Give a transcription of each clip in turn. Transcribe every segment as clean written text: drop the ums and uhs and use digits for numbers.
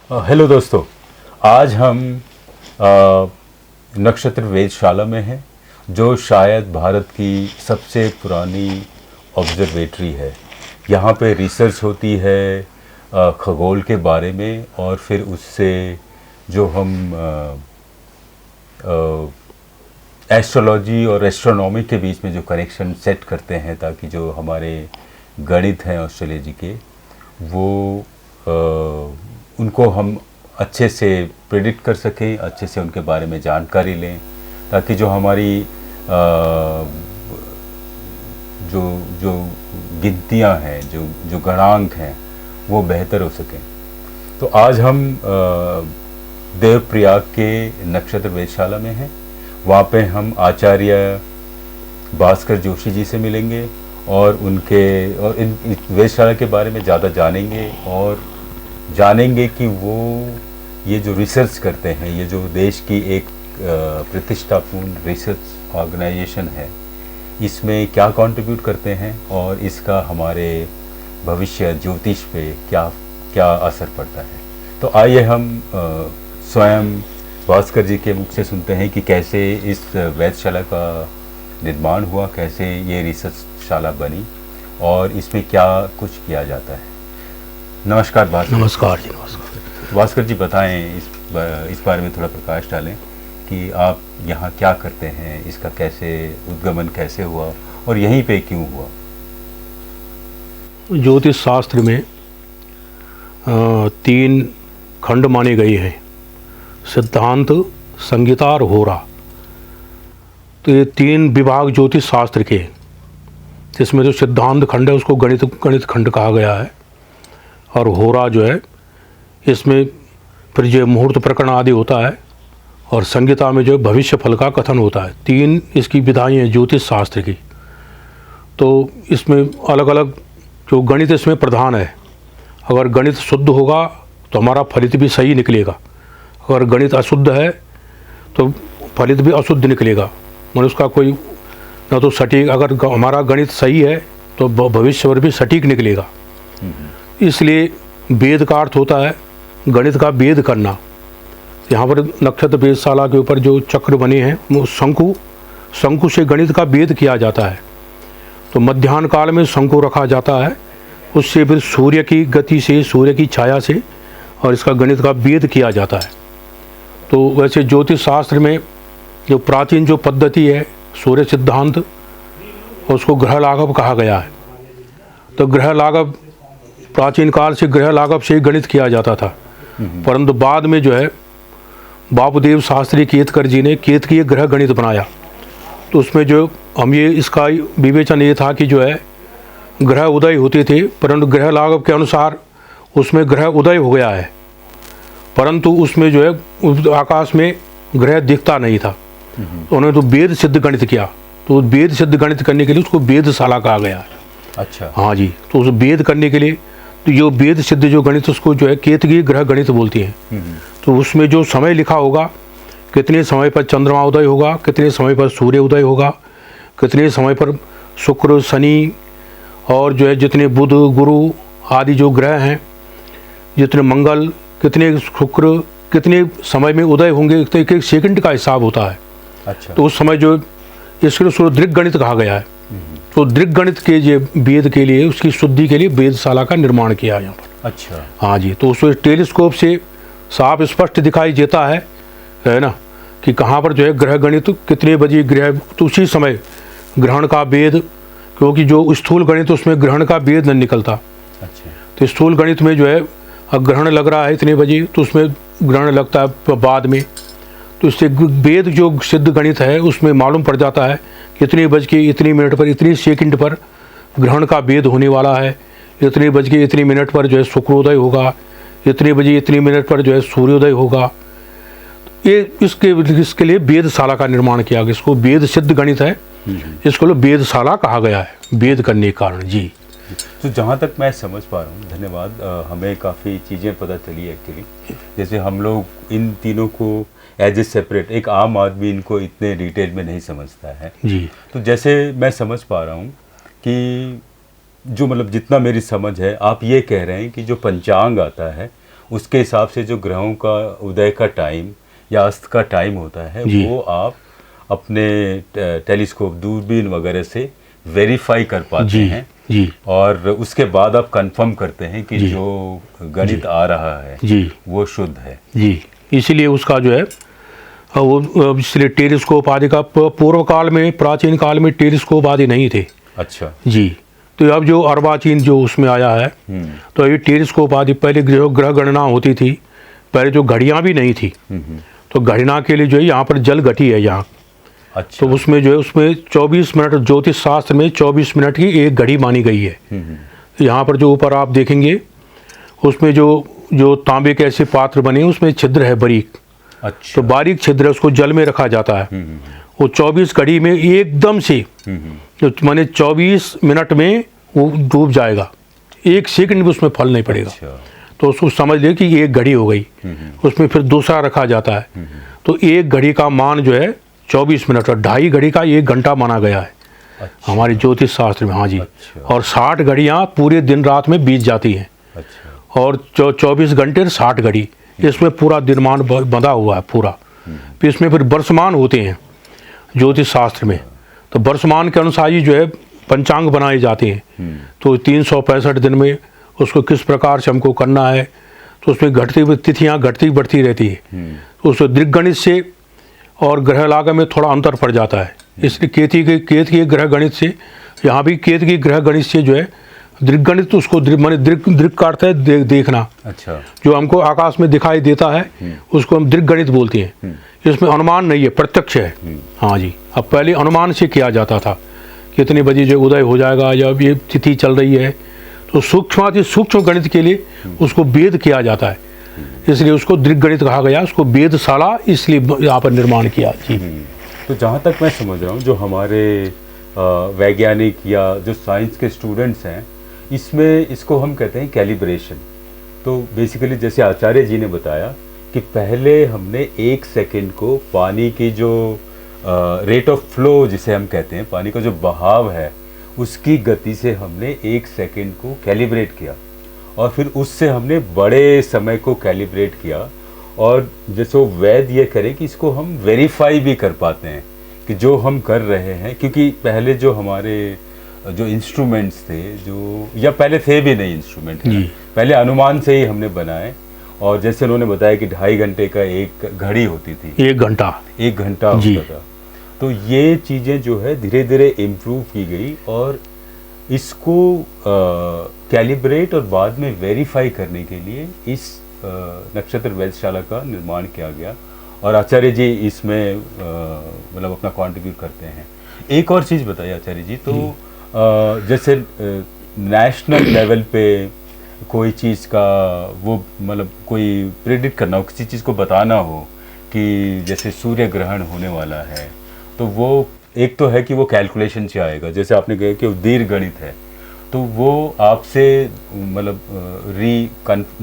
Hello दोस्तों, आज हम नक्षत्र वेधशाला में हैं, जो शायद भारत की सबसे पुरानी ऑब्जर्वेटरी है। यहाँ पे रिसर्च होती है खगोल के बारे में, और फिर उससे जो हम एस्ट्रोलॉजी और एस्ट्रोनॉमी के बीच में जो कनेक्शन सेट करते हैं, ताकि जो हमारे गणित हैं ऑस्ट्रेलिया जी के, वो उनको हम अच्छे से प्रेडिक्ट कर सकें, अच्छे से उनके बारे में जानकारी लें, ताकि जो हमारी जो गिनतियां हैं, जो गणांक हैं, वो बेहतर हो सकें। तो आज हम देवप्रयाग के नक्षत्र वेधशाला में हैं। वहाँ पे हम आचार्य भास्कर जोशी जी से मिलेंगे और इन वेधशाला के बारे में ज़्यादा जानेंगे कि वो ये जो रिसर्च करते हैं, ये जो देश की एक प्रतिष्ठापूर्ण रिसर्च ऑर्गेनाइजेशन है, इसमें क्या कंट्रीब्यूट करते हैं और इसका हमारे भविष्य ज्योतिष पे क्या असर पड़ता है। तो आइए हम स्वयं भास्कर जी के मुख से सुनते हैं कि कैसे इस वेधशाला का निर्माण हुआ, कैसे ये रिसर्चशाला बनी और इसमें क्या कुछ किया जाता है। नमस्कार भास्कर। नमस्कार जी। नमस्कार भास्कर जी, बताएं इस बारे में थोड़ा प्रकाश डालें कि आप यहाँ क्या करते हैं, इसका कैसे उद्गमन कैसे हुआ और यहीं पे क्यों हुआ। ज्योतिष शास्त्र में 3 खंड माने गए हैं, सिद्धांत, संगीता और होरा। तो ये 3 विभाग ज्योतिष शास्त्र के, जिसमें जो सिद्धांत खंड है उसको गणित खंड कहा गया है, और होरा जो है इसमें फिर जो मुहूर्त प्रकरण आदि होता है, और संगीता में जो भविष्य फल का कथन होता है। 3 इसकी विधाएं हैं ज्योतिष शास्त्र की। तो इसमें अलग अलग जो गणित इसमें प्रधान है। अगर गणित शुद्ध होगा तो हमारा फलित भी सही निकलेगा, अगर गणित अशुद्ध है तो फलित भी अशुद्ध निकलेगा। मतलब उसका कोई ना तो सटीक, अगर हमारा गणित सही है तो भविष्य भी सटीक निकलेगा। इसलिए वेद का अर्थ होता है गणित का वेद करना। यहाँ पर नक्षत्र वेधशाला के ऊपर जो चक्र बने हैं वो शंकु से गणित का वेद किया जाता है। तो मध्याह्न काल में शंकु रखा जाता है, उससे फिर सूर्य की गति से, सूर्य की छाया से, और इसका गणित का वेद किया जाता है। तो वैसे ज्योतिष शास्त्र में जो प्राचीन जो पद्धति है सूर्य सिद्धांत, उसको ग्रह लाघव कहा गया है। तो ग्रह लाघव प्राचीन काल से ग्रह लाघव से गणित किया जाता था, परंतु बाद में जो है बाबूदेव शास्त्री केतकर जी ने केतकीय ग्रह गणित बनाया। तो उसमें जो हम ये इसका विवेचन ये था कि जो है ग्रह उदय होते थे, परंतु ग्रह लाघव के अनुसार उसमें ग्रह उदय हो गया है, परंतु उसमें जो है आकाश में ग्रह दिखता नहीं था। तो उन्होंने तो वेद सिद्ध गणित किया। तो वेद सिद्ध गणित करने के लिए उसको वेधशाला कहा गया है। अच्छा। हाँ जी। तो उस वेद करने के लिए तो जो वेद सिद्ध जो गणित, उसको जो है केतकीय ग्रह गणित बोलती हैं। तो उसमें जो समय लिखा होगा, कितने समय पर चंद्रमा उदय होगा, कितने समय पर सूर्य उदय होगा, कितने समय पर शुक्र, शनि और जो है जितने बुध, गुरु आदि जो ग्रह हैं, जितने मंगल, कितने शुक्र, कितने समय में उदय होंगे, तो एक सेकंड का हिसाब होता है। अच्छा। तो उस समय जो इसके लिए दृक् गणित कहा गया है। तो दृक् गणित के ये वेद के लिए, उसकी शुद्धि के लिए वेधशाला का निर्माण किया यहाँ पर। अच्छा। हाँ जी। तो उसमें टेलीस्कोप से साफ स्पष्ट दिखाई देता है ना, कि कहाँ पर जो है ग्रह गणित कितने बजे ग्रह, तो उसी समय ग्रहण का वेद, क्योंकि जो स्थूल गणित उसमें ग्रहण का वेद नहीं निकलता। अच्छा। तो स्थूल गणित में जो है अब ग्रहण लग रहा है इतने बजे, तो उसमें ग्रहण लगता है बाद में। तो इससे वेद जो सिद्ध गणित है उसमें मालूम पड़ जाता है कि इतने बज के इतनी मिनट पर, इतनी सेकंड पर ग्रहण का वेद होने वाला है, इतने बज के इतनी मिनट पर जो है शुक्रोदय होगा, इतने बजे इतनी मिनट पर जो है सूर्योदय होगा। ये इसके लिए वेधशाला का निर्माण किया गया। इसको वेद सिद्ध गणित है, इसको वेधशाला कहा गया है, वेद करने के कारण। जी। तो जहाँ तक मैं समझ पा रहा हूँ, धन्यवाद, हमें काफ़ी चीज़ें पता चली एक्चुअली। जैसे हम लोग इन तीनों को एज ए सेपरेट, एक आम आदमी इनको इतने डिटेल में नहीं समझता है जी। तो जैसे मैं समझ पा रहा हूँ कि जो मतलब जितना मेरी समझ है, आप ये कह रहे हैं कि जो पंचांग आता है उसके हिसाब से जो ग्रहों का उदय का टाइम या अस्त का टाइम होता है जी। वो आप अपने टेलीस्कोप दूरबीन वगैरह से वेरीफाई कर पाते जी हैं जी और उसके बाद आप कंफर्म करते हैं कि जो गणित आ रहा है जी वो शुद्ध है। जी। इसीलिए उसका जो है वो इसलिए टेलीस्कोप आदि का पूर्व काल में, प्राचीन काल में टेलीस्कोप आदि नहीं थे। अच्छा। जी। तो अब जो अर्वाचीन जो उसमें आया है, तो ये टेलीस्कोप आदि, पहले ग्रह गणना होती थी, पहले जो घड़ियाँ भी नहीं थी, तो गणना के लिए जो है यहाँ पर जल घटी है यहाँ। अच्छा। तो उसमें जो है उसमें 24 मिनट, ज्योतिष शास्त्र में 24 मिनट की एक घड़ी मानी गई है। यहाँ पर जो ऊपर आप देखेंगे उसमें जो तांबे के ऐसे पात्र बने उसमें छिद्र है बारीक। अच्छा। तो बारीक छिद्र है, उसको जल में रखा जाता है। वो 24 घड़ी में एकदम से जो माने 24 मिनट में वो डूब जाएगा, 1 सेकंड भी उसमें फल नहीं पड़ेगा। अच्छा। तो उसको समझ ले कि ये एक घड़ी हो गई। उसमें फिर दूसरा रखा जाता है। तो एक घड़ी का मान जो है 24 मिनट और 2.5 घड़ी का 1 घंटा माना गया है। अच्छा। हमारे ज्योतिष शास्त्र में। हाँ जी। अच्छा। और 60 घड़ियाँ पूरे दिन रात में बीत जाती हैं। अच्छा। और 24 घंटे 60 घड़ी, इसमें पूरा दिनमान बंधा हुआ है पूरा। फिर इसमें फिर वर्षमान होते हैं ज्योतिष शास्त्र में। तो वर्षमान के अनुसार ही जो है पंचांग बनाए जाते हैं। तो 365 दिन में उसको किस प्रकार से हमको करना है, तो उसमें घटती हुई तिथियाँ घटती बढ़ती रहती है। तो उसको दृग्गणित से और ग्रह लागत में थोड़ा अंतर पड़ जाता है। इसलिए केत के ग्रह गणित से, यहाँ भी केत के ग्रह गणित से जो है दृग्गणित, उसको माने दृग का अर्थ है देखना। अच्छा। जो हमको आकाश में दिखाई देता है उसको हम दृग्गणित बोलते हैं। इसमें अनुमान नहीं है, प्रत्यक्ष है। हाँ जी। अब पहले अनुमान से किया जाता था, कितने बजे जो उदय हो जाएगा या ये तिथि चल रही है। तो सूक्ष्म गणित के लिए उसको वेद किया जाता है, इसलिए उसको दृग्गणित कहा गया। उसको वेदशाला इसलिए यहाँ पर निर्माण किया। जी। तो जहाँ तक मैं समझ रहा हूँ, जो हमारे वैज्ञानिक या जो साइंस के स्टूडेंट्स हैं, इसमें इसको हम कहते हैं कैलिब्रेशन। तो बेसिकली जैसे आचार्य जी ने बताया कि पहले हमने 1 सेकंड को पानी की जो रेट ऑफ फ्लो जिसे हम कहते हैं, पानी का जो बहाव है, उसकी गति से हमने 1 सेकंड को कैलिब्रेट किया और फिर उससे हमने बड़े समय को कैलिब्रेट किया। और जैसे वो वैद ये करें कि इसको हम वेरीफाई भी कर पाते हैं कि जो हम कर रहे हैं, क्योंकि पहले जो हमारे जो इंस्ट्रूमेंट्स थे, जो या पहले थे भी नहीं इंस्ट्रूमेंट, पहले अनुमान से ही हमने बनाए। और जैसे उन्होंने बताया कि 2.5 घंटे का एक घड़ी होती थी, 1 घंटा होता था। तो ये चीज़ें जो है धीरे धीरे इम्प्रूव की गई और इसको कैलिब्रेट और बाद में वेरीफाई करने के लिए इस नक्षत्र वेधशाला का निर्माण किया गया और आचार्य जी इसमें मतलब अपना कंट्रीब्यूट करते हैं। एक और चीज़ बताइए आचार्य जी, तो जैसे नेशनल लेवल पे कोई चीज़ का वो मतलब कोई प्रेडिक्ट करना हो, किसी चीज़ को बताना हो कि जैसे सूर्य ग्रहण होने वाला है, तो वो एक तो है कि वो कैलकुलेशन से आएगा, जैसे आपने कहा कि वो दीर्घ गणित है, तो वो आपसे मतलब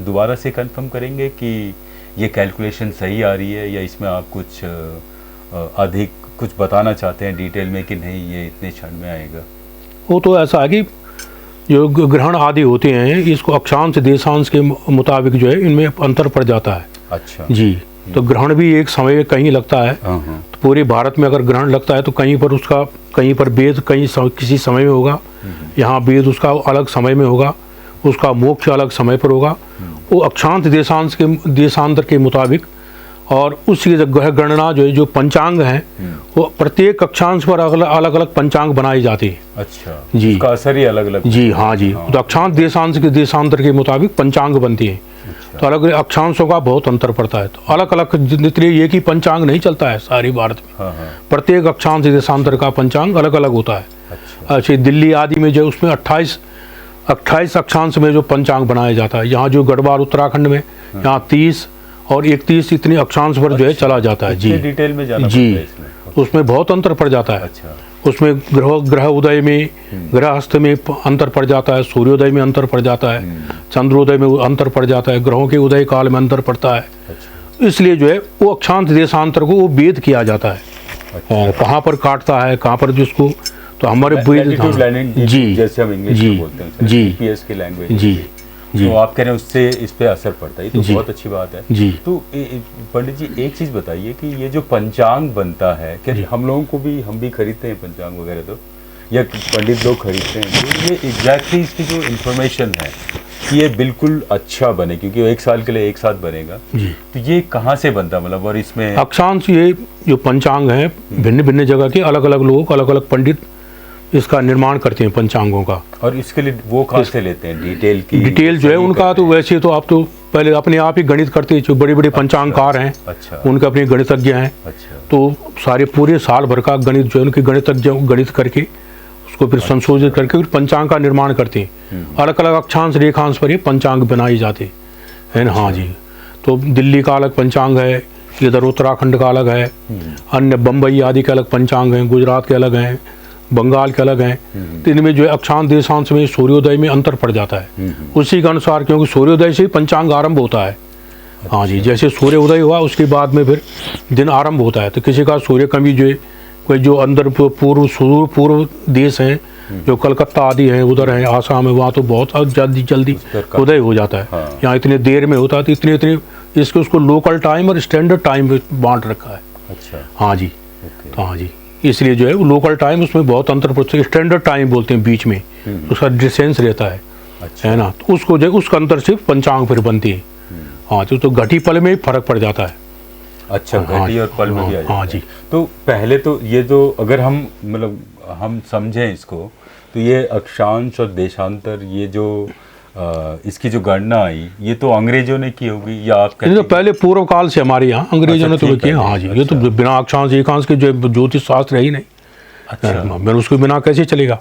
दोबारा से कंफर्म करेंगे कि ये कैलकुलेशन सही आ रही है या इसमें आप कुछ अधिक कुछ बताना चाहते हैं डिटेल में कि नहीं ये इतने क्षण में आएगा। वो तो ऐसा है कि जो ग्रहण आदि होते हैं, इसको अक्षांश देशांश के मुताबिक जो है इनमें अंतर पड़ जाता है। अच्छा जी। तो ग्रहण भी एक समय कहीं लगता है, तो पूरे भारत में अगर ग्रहण लगता है तो कहीं पर उसका, कहीं पर वेद किसी समय में होगा, यहाँ वेद उसका अलग समय में होगा, उसका मोक्ष अलग समय पर होगा। वो अक्षांश देशांतर के मुताबिक। और उसकी ग्रह गणना जो है, जो पंचांग हैं, वो प्रत्येक अक्षांश पर अलग अलग पंचांग बनाई जाती है। अच्छा जी। उसका असर ही अलग अलग। जी हाँ जी। तो अक्षांश देशांतर के मुताबिक पंचांग बनती है। अच्छा। तो अलग अक्षांशों का बहुत अंतर पड़ता है। तो अलग अलग, इसलिए एक ही पंचांग नहीं चलता है सारी भारत में। हाँ हाँ। प्रत्येक अक्षांश देशांतर का पंचांग अलग अलग होता है। अच्छा। अच्छे दिल्ली आदि में जो उसमें 28 अक्षांश में जो पंचांग बनाया जाता है। यहाँ जो गढ़वाल उत्तराखंड में यहाँ 30 और 31 इतने अक्षांश पर जो है चला जाता है। जी। डिटेल में जाना जी। पड़ता है इसमें। उसमें बहुत अंतर पड़ जाता है। अच्छा। उसमें ग्रह उदय में, ग्रह अस्त में अंतर पड़ जाता है, सूर्योदय में अंतर पड़ जाता है, चंद्रोदय में अंतर पड़ जाता है, ग्रहों के उदय काल में अंतर पड़ता है। अच्छा। इसलिए जो है वो अक्षांश देशांतर को वो वेद किया जाता है। अच्छा। कहाँ पर काटता है, कहाँ पर जिसको, तो हमारे जी, जैसे हम इंग्लिश में बोलते हैं जी GPS की लैंग्वेज। जी तो आप कह रहे हैं उससे इस पे असर पड़ता है, ये तो जी। बहुत अच्छी बात है जी। तो पंडित जी एक चीज़ बताइए कि ये जो पंचांग बनता है, क्या हम लोगों को भी, हम भी खरीदते हैं पंचांग वगैरह, तो या पंडित लोग खरीदते हैं, तो ये एग्जैक्टली इसकी जो इन्फॉर्मेशन है कि ये बिल्कुल अच्छा बने, क्योंकि वो 1 साल के लिए एक साथ बनेगा, जी। तो ये कहाँ से बनता, मतलब, और इसमें अक्षांश, ये जो पंचांग है भिन्न भिन्न जगह के अलग अलग लोग, अलग अलग पंडित इसका निर्माण करते हैं पंचांगों का। और इसके लिए वो कहाँ से लेते हैं डिटेल की? डिटेल जो है उनका तो वैसे तो आप तो पहले अपने आप ही गणित करते हैं, जो बड़े बड़े पंचांगकार हैं, अच्छा, उनके अपने गणितज्ञ हैं, अच्छा, तो सारे पूरे साल भर का गणित जो है उनके गणितज्ञ गणित करके उसको फिर संशोधित करके फिर पंचांग का निर्माण करते हैं। अलग अलग अक्षांश रेखांश पर ही पंचांग बनाए जाते हैं ना। हाँ जी। तो दिल्ली का अलग पंचांग है, इधर उत्तराखंड का अलग है, अन्य बम्बई आदि के अलग पंचांग हैं, गुजरात के अलग हैं, बंगाल के अलग हैं। तो इनमें जो है अक्षांश देशांश में सूर्योदय में अंतर पड़ जाता है उसी के अनुसार, क्योंकि सूर्योदय से ही पंचांग आरंभ होता है। हाँ जी। जैसे सूर्य उदय हुआ उसके बाद में फिर दिन आरंभ होता है। तो किसी का सूर्य कभी जो है कोई जो अंदर पूर्व देश हैं, जो कलकत्ता आदि हैं, उधर है आसाम है, वहाँ तो बहुत जल्दी उदय हो जाता है। हाँ। यहाँ इतने देर में होता है, तो इतने इसके उसको लोकल टाइम और स्टैंडर्ड टाइम में बांट रखा है। अच्छा, हाँ जी। ओके, तो हाँ जी, इसलिए जो है वो लोकल टाइम उसमें बहुत अंतर पड़ता है। स्टैंडर्ड टाइम बोलते हैं बीच में, उसका डिस्टेंस रहता है, अच्छा, है ना। तो उसको जो उसका अंतर सिर्फ पंचांग फिर बनती है। हाँ, तो घटी पल में ही फर्क पड़ जाता है। अच्छा, हाँ, घटी और पल में भी आ जाता हाँ है। जी। तो पहले तो ये जो अगर हम मतलब हम समझें इसको, तो ये अक्षांश और देशांतर, ये जो इसकी जो गणना आई, ये तो अंग्रेजों ने की होगी, या आप ये तो पहले पूर्व काल से हमारे यहाँ अंग्रेजों ने तो ठीक किया। है, हाँ जी। ये तो बिना अक्षांश एकांश के जो ज्योतिष शास्त्र है ही नहीं। अच्छा, मेरे उसके बिना कैसे चलेगा,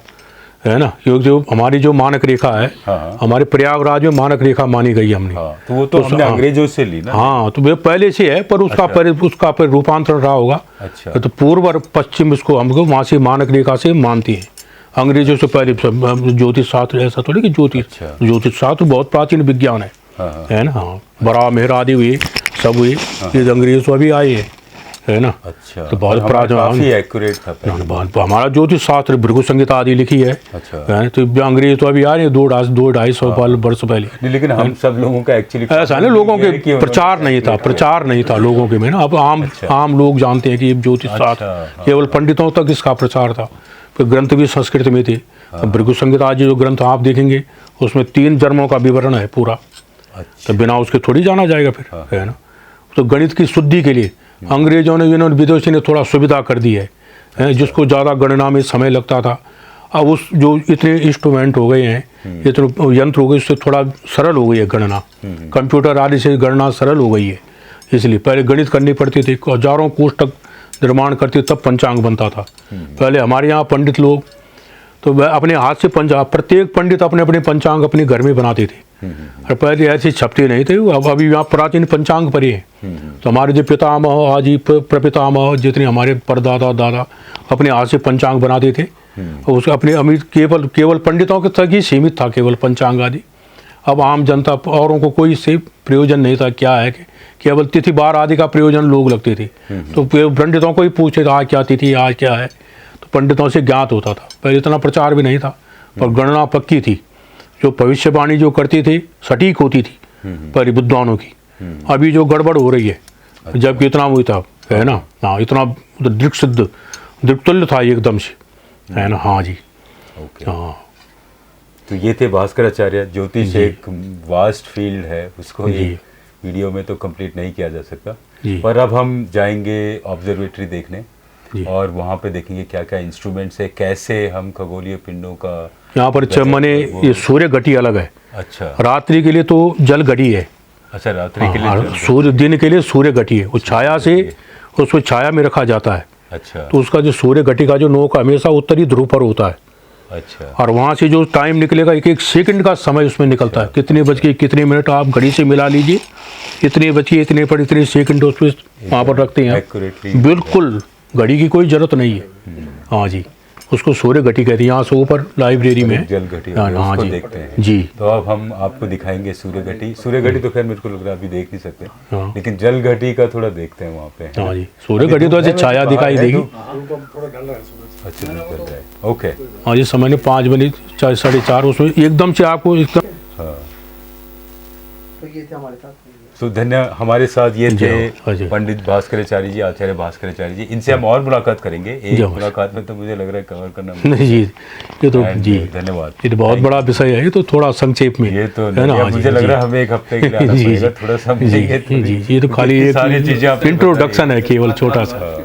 है ना। क्योंकि जो हमारी जो मानक रेखा है, हाँ, हमारे प्रयागराज में मानक रेखा मानी गई हमने। हाँ, तो वो तो हमने अंग्रेजों से ली ना। हाँ, तो वे पहले से है, पर उसका पर रूपांतरण रहा होगा। अच्छा, तो पूर्व और पश्चिम इसको हमको वहाँ से मानक रेखा से मानती हैं। अंग्रेजों से पहले ज्योतिष शास्त्र ऐसा थोड़ी कि ज्योतिष शास्त्र बहुत प्राचीन विज्ञान है। हाँ, है ना। हाँ, बड़ा मेहर आदि हुए, सब हुए, ये अंग्रेज तो अभी आए हैं, है ना। अच्छा, तो बहुत प्राचीन, काफी एक्यूरेट था पहले। हमारा ज्योतिष शास्त्र भृगु संहिता आदि लिखी है। अच्छा, तो अंग्रेज तो अभी आ रहे हैं 200-250 वर्ष पहले। नहीं, लेकिन हम सब लोगों का एक्चुअली ऐसा नहीं, लोगों के प्रचार नहीं था लोगों के में ना। अब आम लोग जानते हैं कि ज्योतिष शास्त्र केवल पंडितों तक इसका प्रचार था। फिर ग्रंथ भी संस्कृत में थे। अब भृगु संहिता जो ग्रंथ आप देखेंगे उसमें 3 जन्मों का विवरण है पूरा। तो बिना उसके थोड़ी जाना जाएगा फिर, है ना। तो गणित की शुद्धि के लिए अंग्रेजों ने, इन्होंने विदेशी ने थोड़ा सुविधा कर दी है, जिसको ज़्यादा गणना में समय लगता था। अब उस जो इतने इंस्ट्रूमेंट हो गए हैं, इतने यंत्र हो गए, उससे थोड़ा सरल हो गई है गणना। कंप्यूटर आदि से गणना सरल हो गई है। इसलिए पहले गणित करनी पड़ती थी, हजारों कोष्ठक निर्माण करते तब पंचांग बनता था। पहले हमारे यहाँ पंडित लोग तो वह अपने हाथ से प्रत्येक पंडित अपने अपने पंचांग अपने घर में बनाते थे। और पहले ऐसे छपते नहीं थे। अब अभी यहाँ प्राचीन पंचांग पर ही है। तो हमारे जो पितामह आदि प्रपितामह जितने हमारे परदादा दादा अपने हाथ से पंचांग बनाते थे, उसके अपने अमीर केवल पंडितों के तक ही सीमित था केवल पंचांग आदि। अब आम जनता औरों को कोई इससे प्रयोजन नहीं था। क्या है कि केवल तिथि बार आदि का प्रयोजन लोग लगते थे। तो पंडितों को ही पूछे आज क्या तिथि, आज क्या है, तो पंडितों से ज्ञात होता था। पहले इतना प्रचार भी नहीं था, पर गणना पक्की थी। जो भविष्यवाणी जो करती थी सटीक होती थी पहले विद्वानों की। अभी जो गड़बड़ हो रही है, जबकि इतना वो था, है ना। हाँ, इतना दृढ़ सिद्ध दृढ़तुल्य था एकदम से, है ना। हाँ जी। हाँ, तो ये थे भास्कराचार्य। ज्योतिष एक वास्ट फील्ड है, उसको एक वीडियो में तो कंप्लीट नहीं किया जा सकता। पर अब हम जाएंगे ऑब्जर्वेटरी देखने, और वहाँ पे देखेंगे क्या क्या इंस्ट्रूमेंट्स है, कैसे हम खगोलीय पिंडों का यहाँ पर मने ये सूर्य घटी अलग है। अच्छा, रात्रि के लिए तो जल घटी है। अच्छा, रात्रि के लिए सूर्य, दिन के लिए सूर्य घटी है। उस छाया से उसको छाया में रखा जाता है। अच्छा, तो उसका जो सूर्य घटी का जो नोक हमेशा उत्तरी ध्रुव पर होता है। अच्छा, और वहाँ से जो टाइम निकलेगा, एक एक सेकंड का समय उसमें निकलता है। कितने बज के कितने मिनट आप घड़ी से मिला लीजिए, इतने बजे इतने पर इतने सेकंड उस पर वहाँ पर रखते हैं। बिल्कुल घड़ी की कोई जरूरत नहीं है। हाँ जी, उसको सूर्य घटी कहते हैं। यहाँ से ऊपर लाइब्रेरी में जल घटी, हाँ जी देखते हैं जी। तो अब हम आपको दिखाएंगे सूर्य घटी। सूर्य घटी तो खैर मेरे को लग रहा है अभी देख नहीं सकते, लेकिन जल घटी का थोड़ा देखते हैं वहाँ पे। हाँ जी, सूर्य घटी तो ऐसे छाया दिखाई देगी। अच्छा, चल रहा है। ओके, हाँ जी, समय ने 5 बजे 4 साढ़े 4 उसमें एकदम से आपको एकदम। हाँ, किए थे हमारे साथ। तो धन्य हमारे साथ ये हाँ थे जी। पंडित भास्कराचार्य जी, आचार्य भास्कराचार्य जी। इनसे हम और मुलाकात करेंगे, एक जी। मुलाकात में तो मुझे लग रहा है कवर करना नहीं जी, ये तो And जी धन्यवाद। ये तो बहुत बड़ा विषय है, ये तो थोड़ा संक्षेप में ये तो है ना। हाँ जी, मुझे लग जी। रहा है हमें एक हफ्ते के लिए आना जी, पड़ेगा, जी। थोड़ा जी समझेंगे जी, ये तो खाली सारी चीजें एक इंट्रोडक्शन है, केवल छोटा सा।